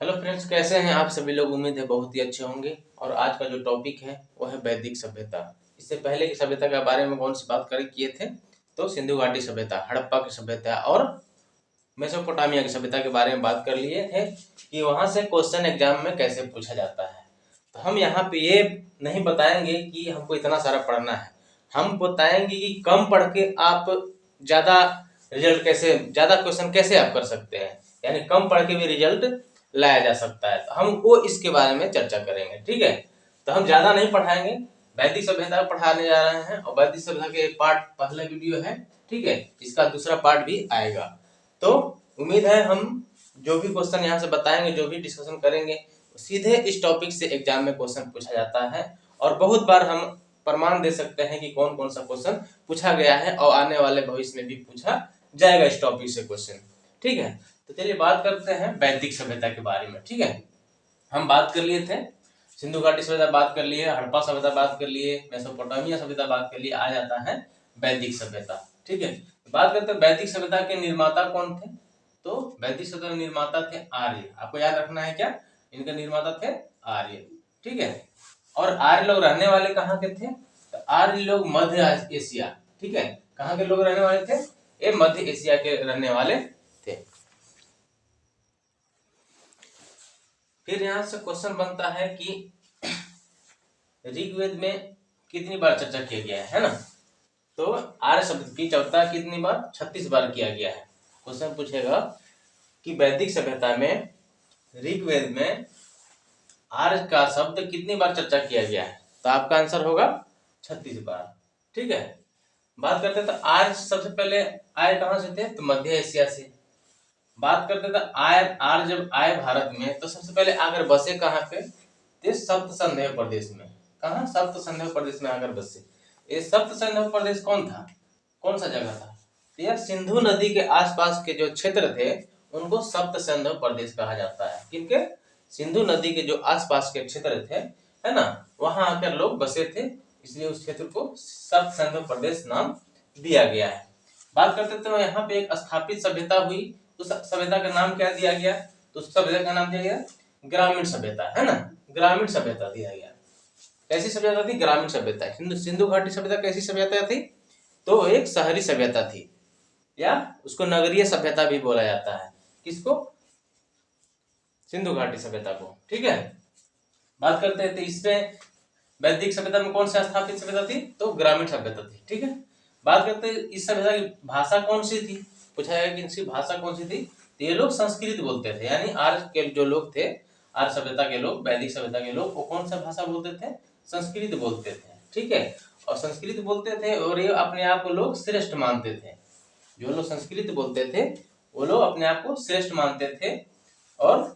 Hello friends, कैसे हैं आप सभी लोग। उम्मीद है बहुत ही अच्छे होंगे। और आज का जो टॉपिक है वो है वैदिक सभ्यता। इससे पहले की सभ्यता के बारे में कौन सी बात कर किए थे, तो सिंधु घाटी सभ्यता, हड़प्पा की सभ्यता और मेसोपोटामिया की सभ्यता के बारे में बात कर लिए थे कि वहां से क्वेश्चन एग्जाम में कैसे पूछा जाता है। तो हम यहाँ पे ये नहीं बताएंगे कि हमको इतना सारा पढ़ना है, हम बताएंगे कि कम पढ़ के आप ज़्यादा रिजल्ट कैसे, ज़्यादा क्वेश्चन कैसे आप कर सकते हैं, यानी कम पढ़ के भी रिजल्ट लाया जा सकता है। तो हम वो इसके बारे में चर्चा करेंगे, ठीक है। तो हम ज़्यादा नहीं पढ़ाएंगे, वैदिक सभ्यता पढ़ाने जा रहे हैं और वैदिक सभ्यता के पार्ट पहला वीडियो है, ठीक है। इसका दूसरा पार्ट भी आएगा। तो उम्मीद है हम जो भी क्वेश्चन यहाँ से बताएंगे, जो भी डिस्कशन करेंगे, सीधे इस टॉपिक से एग्जाम में क्वेश्चन पूछा जाता है। और बहुत बार हम प्रमाण दे सकते हैं कि कौन कौन सा क्वेश्चन पूछा गया है और आने वाले भविष्य में भी पूछा जाएगा इस टॉपिक से क्वेश्चन, ठीक है। तो चलिए बात करते हैं वैदिक सभ्यता के बारे में, ठीक है। हम बात कर लिए थे सिंधु घाटी सभ्यता, बात कर लिए हड़प्पा सभ्यता, बात कर लिए मेसोपोटामिया सभ्यता, बात कर लिए, आ जाता है वैदिक सभ्यता, ठीक है। बात करते हैं वैदिक सभ्यता के निर्माता कौन थे। तो वैदिक सभ्यता के निर्माता थे आर्य। आपको याद रखना है क्या, इनके निर्माता थे आर्य, ठीक है। और आर्य लोग रहने वाले कहाँ के थे, तो आर्य लोग मध्य एशिया, ठीक है। कहाँ के लोग रहने वाले थे, ये मध्य एशिया के रहने वाले थे। फिर यहाँ से क्वेश्चन बनता है कि ऋग्वेद में कितनी बार चर्चा किया गया है ना। तो आर्य शब्द की चर्चा कितनी बार, 36 बार किया गया है। क्वेश्चन पूछेगा कि वैदिक सभ्यता में ऋग्वेद में आर्य का शब्द कितनी बार चर्चा किया गया है, तो आपका आंसर होगा 36 बार, ठीक है। बात करते हैं तो आर्य सबसे पहले आए कहाँ से थे, तो मध्य एशिया से। बात करते थे आर्य जब आए भारत में तो सबसे पहले आकर बसे कहाँ पे, तो सप्त संधेय प्रदेश में। कहाँ, सप्त संधेय प्रदेश में आकर बसे। ये सप्त संधेय प्रदेश कौन था, कौन सा जगह था, तो यार सिंधु नदी के आसपास के जो क्षेत्र थे उनको सप्त संधेय प्रदेश कहा जाता है। किनके, सिंधु नदी के जो आसपास के क्षेत्र थे, है ना, वहां आकर लोग बसे थे, इसलिए उस क्षेत्र को सप्त संधेय प्रदेश नाम दिया गया है। बात करते तो यहाँ पे एक स्थापित सभ्यता हुई, उस सभ्यता का नाम क्या दिया गया, तो उस सभ्यता का नाम दिया गया ग्रामीण सभ्यता, है ना। ग्रामीण सभ्यता दिया गया। कैसी सभ्यता थी, ग्रामीण सभ्यता। सिंधु घाटी सभ्यता कैसी सभ्यता थी, तो एक शहरी सभ्यता थी, या उसको नगरीय सभ्यता भी बोला जाता है। किसको, सिंधु घाटी सभ्यता को, ठीक है। बात करते हैं तो इसमें वैदिक सभ्यता में कौन सी स्थापित सभ्यता थी, तो ग्रामीण सभ्यता थी, ठीक है। बात करते हैं इस सभ्यता की भाषा कौन सी थी, पूछा जाएगा कि इनकी भाषा कौन सी थी, तो ये लोग संस्कृत बोलते थे। यानी आर्य के जो लोग थे, आर्य सभ्यता के लोग, वैदिक सभ्यता के लोग, वो कौन सा भाषा बोलते थे, संस्कृत बोलते थे, ठीक है। और संस्कृत बोलते थे और ये अपने आप को लोग श्रेष्ठ मानते थे। जो लोग संस्कृत बोलते थे वो लोग अपने आप को श्रेष्ठ मानते थे। और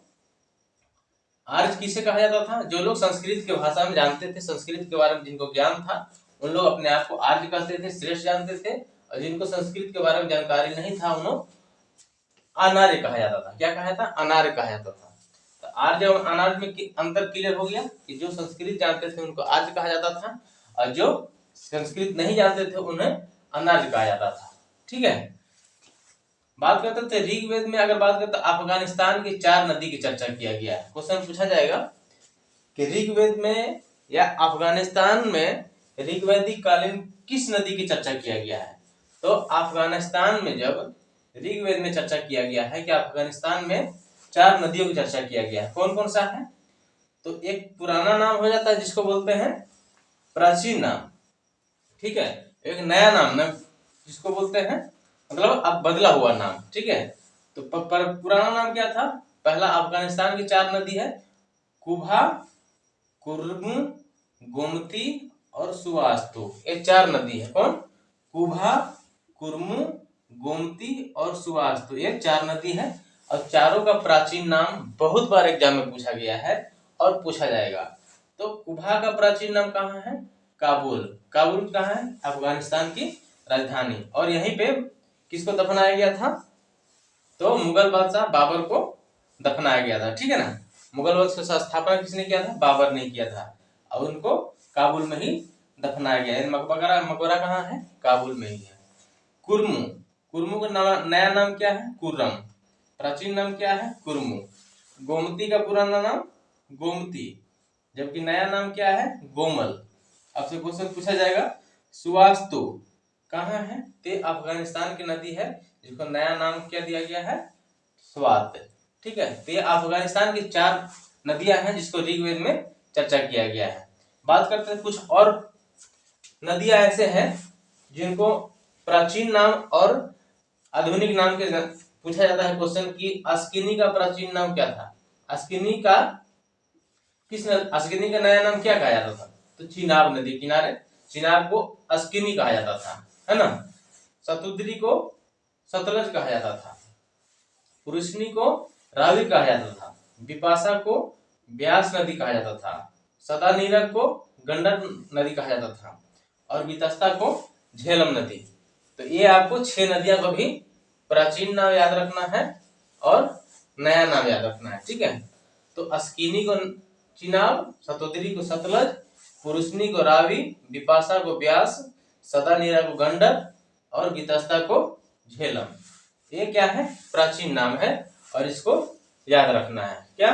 आर्य किसे कहा जाता था, जो लोग संस्कृत के भाषा में जानते थे, संस्कृत के बारे में जिनको ज्ञान था, उन लोग अपने आप को आर्य कहते थे, श्रेष्ठ जानते थे। और जिनको संस्कृत के बारे में जानकारी नहीं था उन लोग अनार्य कहा जाता था। क्या कहा था, अनार्य कहा जाता था। तो आर्य और अनार्य में अंतर क्लियर हो गया कि जो संस्कृत जानते थे उनको आर्य कहा जाता था, और जो संस्कृत नहीं जानते थे उन्हें अनार्य कहा जाता था, ठीक है। बात करते थे ऋग्वेद में, अगर बात करते अफगानिस्तान की 4 नदी की चर्चा किया गया है। क्वेश्चन पूछा जाएगा कि ऋग्वेद में या अफगानिस्तान में ऋग्वैदिक कालीन किस नदी की चर्चा किया गया है। तो अफगानिस्तान में जब ऋग्वेद में चर्चा किया गया है कि अफगानिस्तान में 4 नदियों की चर्चा किया गया है। कौन कौन सा है, तो एक पुराना नाम हो जाता है जिसको बोलते हैं प्राचीन नाम, ठीक है। एक नया नाम ना जिसको बोलते हैं, मतलब अब बदला हुआ नाम, ठीक है। तो पुराना नाम क्या था, पहला अफगानिस्तान की 4 नदी है, कुभा, कुर्म, गोमती और सुवास्तु। ये 4 नदी है। कौन, कुभा, कुर्म, गोमती और सुवास्तु, ये 4 नदी है। और चारों का प्राचीन नाम बहुत बार एग्जाम में पूछा गया है और पूछा जाएगा। तो कुभा का प्राचीन नाम कहाँ है, काबुल। काबुल कहाँ है, अफगानिस्तान की राजधानी। और यहीं पे किसको दफनाया गया था, तो मुगल बादशाह बाबर को दफनाया गया था, ठीक है ना। मुगल वंश का स्थापना किसने किया था, बाबर ने किया था। और उनको काबुल में ही दफनाया गया है। मकबरा मकबरा कहाँ है, काबुल में ही है। कुर्मू, कुर्मू का नया नाम क्या है, कुर्रम। प्राचीन नाम क्या है, कुर्मू। गोमती का पुराना नाम गोमती, जबकि नया नाम क्या है, गोमल। आपसे क्वेश्चन पूछा जाएगा सुवास्तु कहाँ है, तो अफगानिस्तान की नदी है जिसको नया नाम क्या दिया गया है, स्वात। ठीक है, तो ये अफगानिस्तान की 4 नदियां हैं जिसको ऋग्वेद में चर्चा किया गया है। बात करते हैं कुछ और नदियां ऐसे हैं जिनको प्राचीन नाम और आधुनिक नाम के पूछा जाता है क्वेश्चन कि अस्किनी का प्राचीन नाम क्या था, अस्किनी का अस्किनी का नया नाम क्या कहा जाता था, तो चिनाब नदी किनारे चिनाब को अस्किनी कहा जाता था, है ना। शतुद्री को सतलज कहा जाता था, पुरुषनी को रावी कहा जाता था, बिपाशा को ब्यास नदी कहा जाता था, सदानीरक को गंडक नदी कहा जाता था और वितस्ता को झेलम नदी। तो ये आपको 6 नदियां को भी प्राचीन नाम याद रखना है और नया नाम याद रखना है। ठीक है, तो अस्किनी को चिनाब, शतुद्री को सतलज, पुरुषनी को रावी, बिपाशा को ब्यास, सदानीरा को गंडक और वितस्ता को झेलम। ये क्या है, प्राचीन नाम है और इसको याद रखना है। क्या,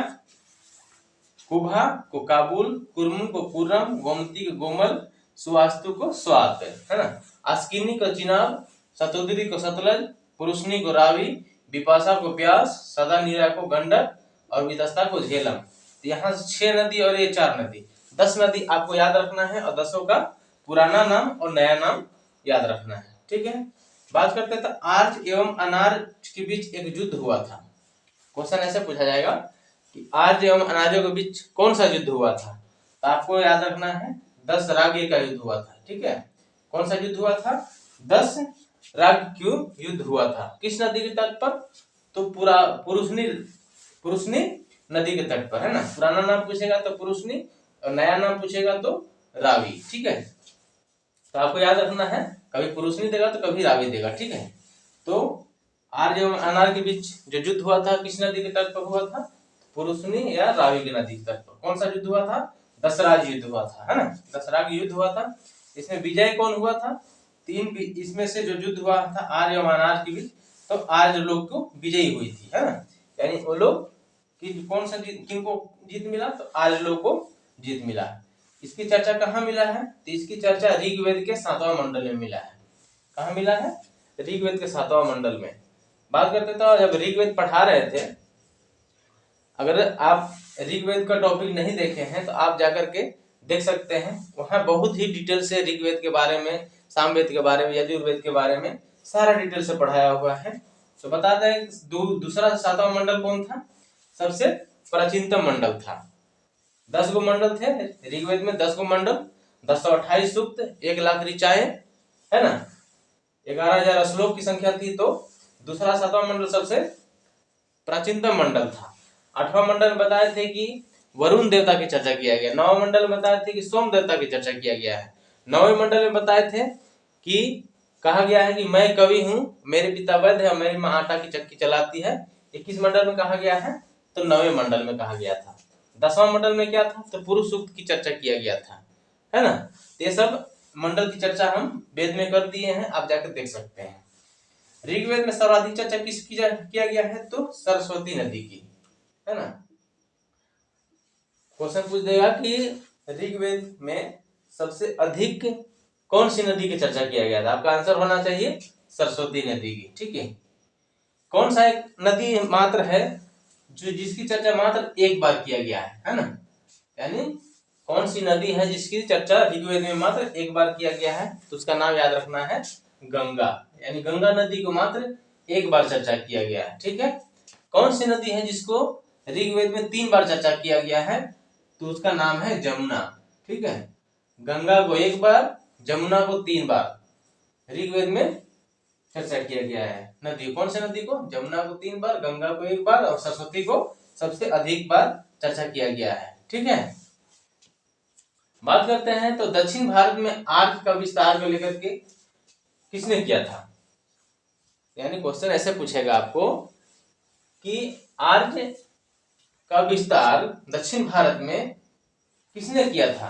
कुभा को काबुल, कुरमुन को कुर्रम, गोमती को गोमल, सुवास्तु को स्वात, है ना। अस्किनी को चिनाब, शतुद्री को सतलज, पुरुषनी को रावी, बिपाशा को ब्यास, सदानीरा को गंडक और वितस्ता को झेलम। तो यहाँ 6 नदी और ये 4 नदी, 10 नदी आपको याद रखना है और 10 का पुराना नाम और नया नाम याद रखना है। ठीक है, बात करते हैं तो आर्य एवं अनार्य के बीच एक युद्ध हुआ था। क्वेश्चन ऐसे पूछा जाएगा कि आर्य एवं अनार्य के बीच कौन सा युद्ध हुआ था, तो आपको याद रखना है 10 राज्य का युद्ध हुआ था। ठीक है, कौन सा युद्ध हुआ था, 10 राज्य क्यों युद्ध हुआ था, किस नदी के तट पर, तो पूरा पुरुषनी नदी के तट पर, है ना। पुराना नाम पूछेगा तो पुरुषनी और नया नाम पूछेगा तो रावी। ठीक है, तो आपको याद रखना है कभी पुरुषनी देगा तो कभी रावी देगा। ठीक है, तो आर्य एवं अनार्य के बीच जो युद्ध हुआ था किस नदी के तट पर हुआ था, पुरुषनी या रावी की नदी के तट पर। कौन सा युद्ध हुआ था, दशराज युद्ध हुआ था, है ना, दशराज युद्ध हुआ था। इसमें विजय कौन हुआ था, 3 इसमें से जो युद्ध हुआ था आर्य एवं अनार्य के बीच, तो आर्य लोग को विजयी हुई थी, है ना, यानी वो लोग कि कौन सा किनको जीत मिला, तो आर्य लोग को जीत मिला। इसकी चर्चा कहाँ मिला है, तो इसकी चर्चा ऋग्वेद के 7वां मंडल में मिला है। कहाँ मिला है, ऋग्वेद के 7वां मंडल में। बात करते तो जब ऋग्वेद पढ़ा रहे थे, अगर आप ऋग्वेद का टॉपिक नहीं देखे हैं तो आप जाकर के देख सकते हैं, वहाँ बहुत ही डिटेल से ऋग्वेद के बारे में, सामवेद के बारे में, यजुर्वेद के बारे में सारा डिटेल से पढ़ाया हुआ है। तो बता दें दूसरा 7वां मंडल कौन था, सबसे प्राचीनतम मंडल था। 10 गो मंडल थे ऋग्वेद में, 10 गो मंडल, 1028 सूक्त, 1 लाख ऋचाएं, है ना, 11,000 श्लोक की संख्या थी। तो दूसरा 7वां मंडल सबसे प्राचीनतम मंडल था। 8वां मंडल में बताए थे कि वरुण देवता की चर्चा किया गया। 9वां मंडल में बताए थे कि सोम देवता की चर्चा किया गया है। 9वें मंडल में बताए थे कि कहा गया है कि मैं कवि हूँ, मेरे पिता वैद्य है और मेरी माँ आटा की चक्की चलाती है। 21 मंडल में कहा गया है, तो 9वें मंडल में कहा गया था। 10वां मंडल में क्या था, तो पुरुष सूक्त की चर्चा किया गया था, है ना। ये सब मंडल की चर्चा हम वेद में कर दिए हैं, आप जाकर देख सकते हैं। ऋग्वेद में सर्वाधिक चर्चा किसकी किया गया है, तो सरस्वती नदी की, है ना। क्वेश्चन पूछ देगा कि ऋग्वेद में सबसे अधिक कौन सी नदी की चर्चा किया गया था, आपका आंसर होना चाहिए सरस्वती नदी की। ठीक है, कौन सा एक नदी मात्र है जो जिसकी चर्चा मात्र एक बार किया गया है ना, यानी कौन सी नदी है जिसकी चर्चा ऋग्वेद में मात्र एक बार किया गया है, तो उसका नाम याद रखना है गंगा, यानी गंगा नदी को मात्र एक बार चर्चा किया गया है। ठीक है, कौन सी नदी है जिसको ऋग्वेद में 3 बार चर्चा किया गया है, तो उसका नाम है जमुना। ठीक है, गंगा को एक बार, जमुना को 3 बार ऋग्वेद में चर्चा किया गया है। नदी कौन सी नदी को, जमुना को 3 बार, गंगा को 1 बार और सरस्वती को सबसे अधिक बार चर्चा किया गया है। ठीक है, बात करते हैं तो दक्षिण भारत में आर्य का विस्तार को लेकर के किसने किया था, यानी क्वेश्चन ऐसे पूछेगा आपको कि आर्य का विस्तार दक्षिण भारत में किसने किया था,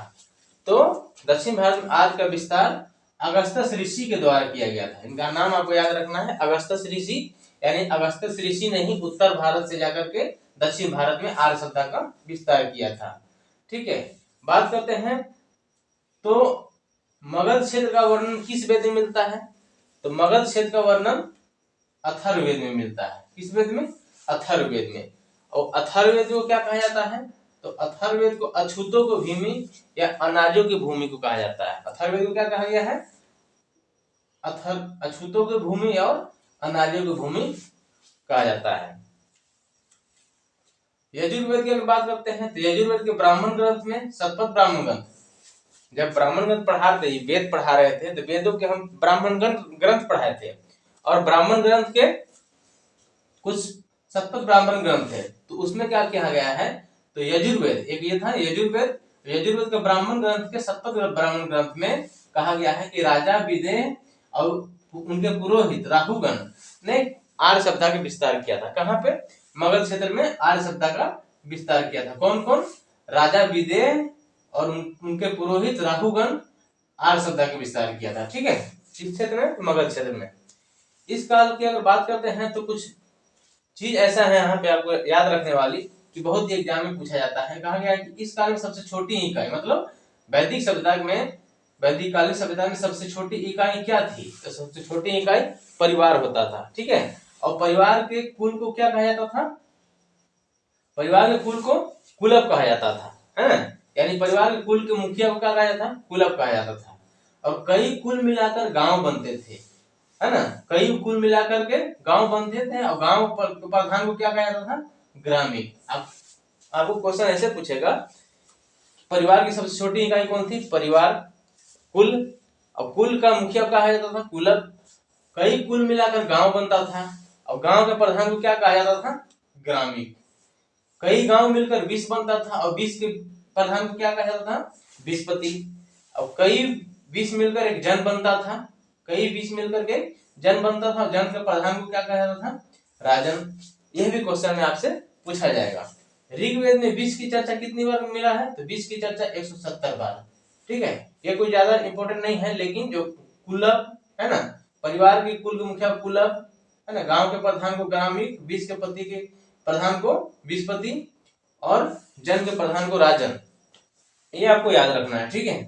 तो दक्षिण भारत में आर्य का विस्तार अगस्त्यस ऋषि के द्वारा किया गया था। इनका नाम आपको याद रखना है अगस्त्यस ऋषि, यानी अगस्त्यस ऋषि ने ही उत्तर भारत से जाकर के दक्षिण भारत में आर्य सभ्यता का विस्तार किया था। ठीक है, बात करते हैं तो मगध क्षेत्र का वर्णन किस वेद में मिलता है? तो मगध क्षेत्र का वर्णन अथर्ववेद में मिलता है। किस वेद में? अथर्ववेद में। और अथर्ववेद को क्या कहा जाता है? तो अथर्ववेद को अछूतों की भूमि या अनाजों की भूमि को कहा जाता है। अथर्ववेद को क्या कहा गया है? अछूतों की भूमि और अनाजों की भूमि कहा जाता है। यजुर्वेद की अगर बात करते हैं तो यजुर्वेद के ब्राह्मण ग्रंथ में शतपथ ब्राह्मण ग्रंथ, जब ब्राह्मण ग्रंथ पढ़ा रहे थे, वेद पढ़ा रहे थे, तो वेदों के हम ब्राह्मण ग्रंथ पढ़ाए थे और ब्राह्मण ग्रंथ के कुछ शतपथ ब्राह्मण ग्रंथ थे। तो उसमें क्या कहा गया है? तो यजुर्वेद एक ये था यजुर्वेद, यजुर्वेद के ब्राह्मण ग्रंथ के शतपथ ब्राह्मण ग्रंथ में कहा गया है कि राजा विदेह और उनके पुरोहित राहुगण ने आर्य सभ्यता का विस्तार किया था। कहाँ पे? मगध क्षेत्र में आर्य सभ्यता का विस्तार किया था। कौन कौन? राजा विदेह और उनके पुरोहित राहुगण आर्य सभ्यता का विस्तार किया था। ठीक है, इस क्षेत्र में, मगध क्षेत्र में। इस काल की अगर बात करते हैं तो कुछ चीज ऐसा है यहाँ पे आपको याद रखने वाली कि बहुत ही एग्जाम में पूछा जाता है। कहा गया है कि इस काल में सबसे छोटी इकाई, मतलब वैदिक सभ्यता में, वैदिक कालीन सभ्यता में सबसे छोटी इकाई क्या थी? तो सबसे छोटी इकाई परिवार होता था। ठीक है, और परिवार के कुल को क्या कहा जाता था? परिवार के कुल को कुलप कहा जाता था, है ना? यानी परिवार के कुल के मुखिया को क्या कहा जाता था? कुलप कहा जाता था। और कई कुल मिलाकर गांव बनते थे, है ना? कई कुल मिलाकर के गांव बनते थे और गांव प्रधान को क्या कहा जाता था? ग्रामीण। आपको क्वेश्चन ऐसे पूछेगा, परिवार की सबसे छोटी इकाई कौन थी? परिवार, कुल, और कुल का मुखिया कहा जाता था कुलप। कई कुल मिलाकर गांव बनता था और गांव के प्रधान को क्या कहा जाता था? ग्रामीण। कई गांव मिलकर 20 बनता था और 20 के प्रधान को क्या कहा जाता था? बीसपति। और कई 20 मिलकर एक जन बनता था, कई 20 मिलकर के जन बनता था, जन के प्रधान को क्या कहा जाता था? राजन। यह भी क्वेश्चन में आपसे पूछा जाएगा। ऋग्वेद में 20 की चर्चा कितनी बार मिला है? तो 20 की चर्चा 170 बार। ठीक है, ये कोई ज्यादा इंपॉर्टेंट नहीं है, लेकिन जो कुलप है ना, परिवार के कुल के मुखिया कुलप, है ना, गांव के प्रधान को ग्रामीण, 20 के पति के प्रधान को बीसपति और जन के प्रधान को राजन, ये आपको याद रखना है। ठीक है,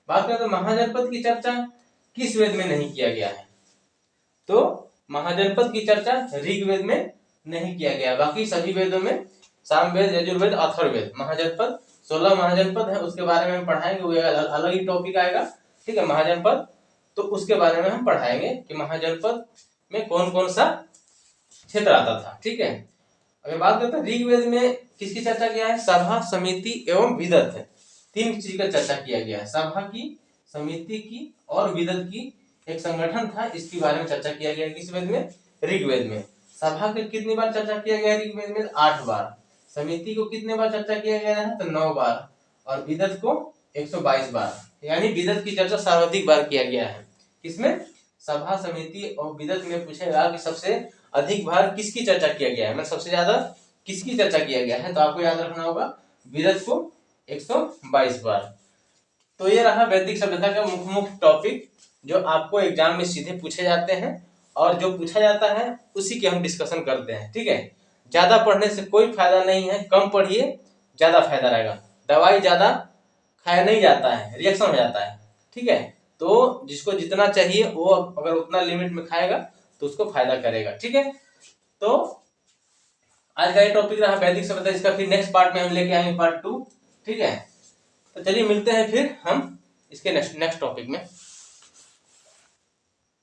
बात करें तो महाजनपद की चर्चा किस वेद में नहीं किया गया है? तो महाजनपद की चर्चा ऋग्वेद में नहीं किया गया, बाकी सभी वेदों में, सामवेद, यजुर्वेद, अथर्ववेद, महाजनपद 16 महाजनपद है, उसके बारे में हम पढ़ाएंगे, वो अलग ही टॉपिक आएगा। ठीक है, महाजनपद, तो उसके बारे में हम पढ़ाएंगे कि महाजनपद में कौन कौन सा क्षेत्र आता था। ठीक है, अगर बात करते हैं ऋग्वेद में किसकी चर्चा किया है? सभा, समिति एवं विदत है, तीन चीज का चर्चा किया गया है। सभा की, समिति की और विदत की एक संगठन था, इसके बारे में चर्चा किया गया है। किस वेद में? ऋग्वेद में। सभा के कितनी बार चर्चा किया गया है ऋग्वेद में? 8 बार। समिति को कितने बार चर्चा किया गया है? तो 9 बार। और विदत को 122 बार, यानी विदत की चर्चा सर्वाधिक बार किया गया है। किसमें? सभा, समिति और विदत में पूछेगा कि सबसे अधिक बार किसकी चर्चा किया गया है, मतलब सबसे ज्यादा किसकी चर्चा किया गया है, तो आपको याद रखना होगा विदत को 122 बार। तो ये रहा वैदिक सभ्यता का मुख्य मुख्य टॉपिक जो आपको एग्जाम में सीधे पूछे जाते हैं, और जो पूछा जाता है उसी के हम डिस्कशन करते हैं। ठीक है, ज्यादा पढ़ने से कोई फायदा नहीं है, कम पढ़िए, ज्यादा फायदा रहेगा। दवाई ज्यादा खाया नहीं जाता है, रिएक्शन हो जाता है। ठीक है, तो जिसको जितना चाहिए वो अगर उतना लिमिट में खाएगा तो उसको फायदा करेगा। ठीक है, तो आज का ये टॉपिक रहा वैदिक सभ्यता, इसका फिर नेक्स्ट पार्ट में हम लेके आएंगे पार्ट 2। ठीक है, तो चलिए मिलते हैं फिर हम इसके नेक्स्ट टॉपिक में।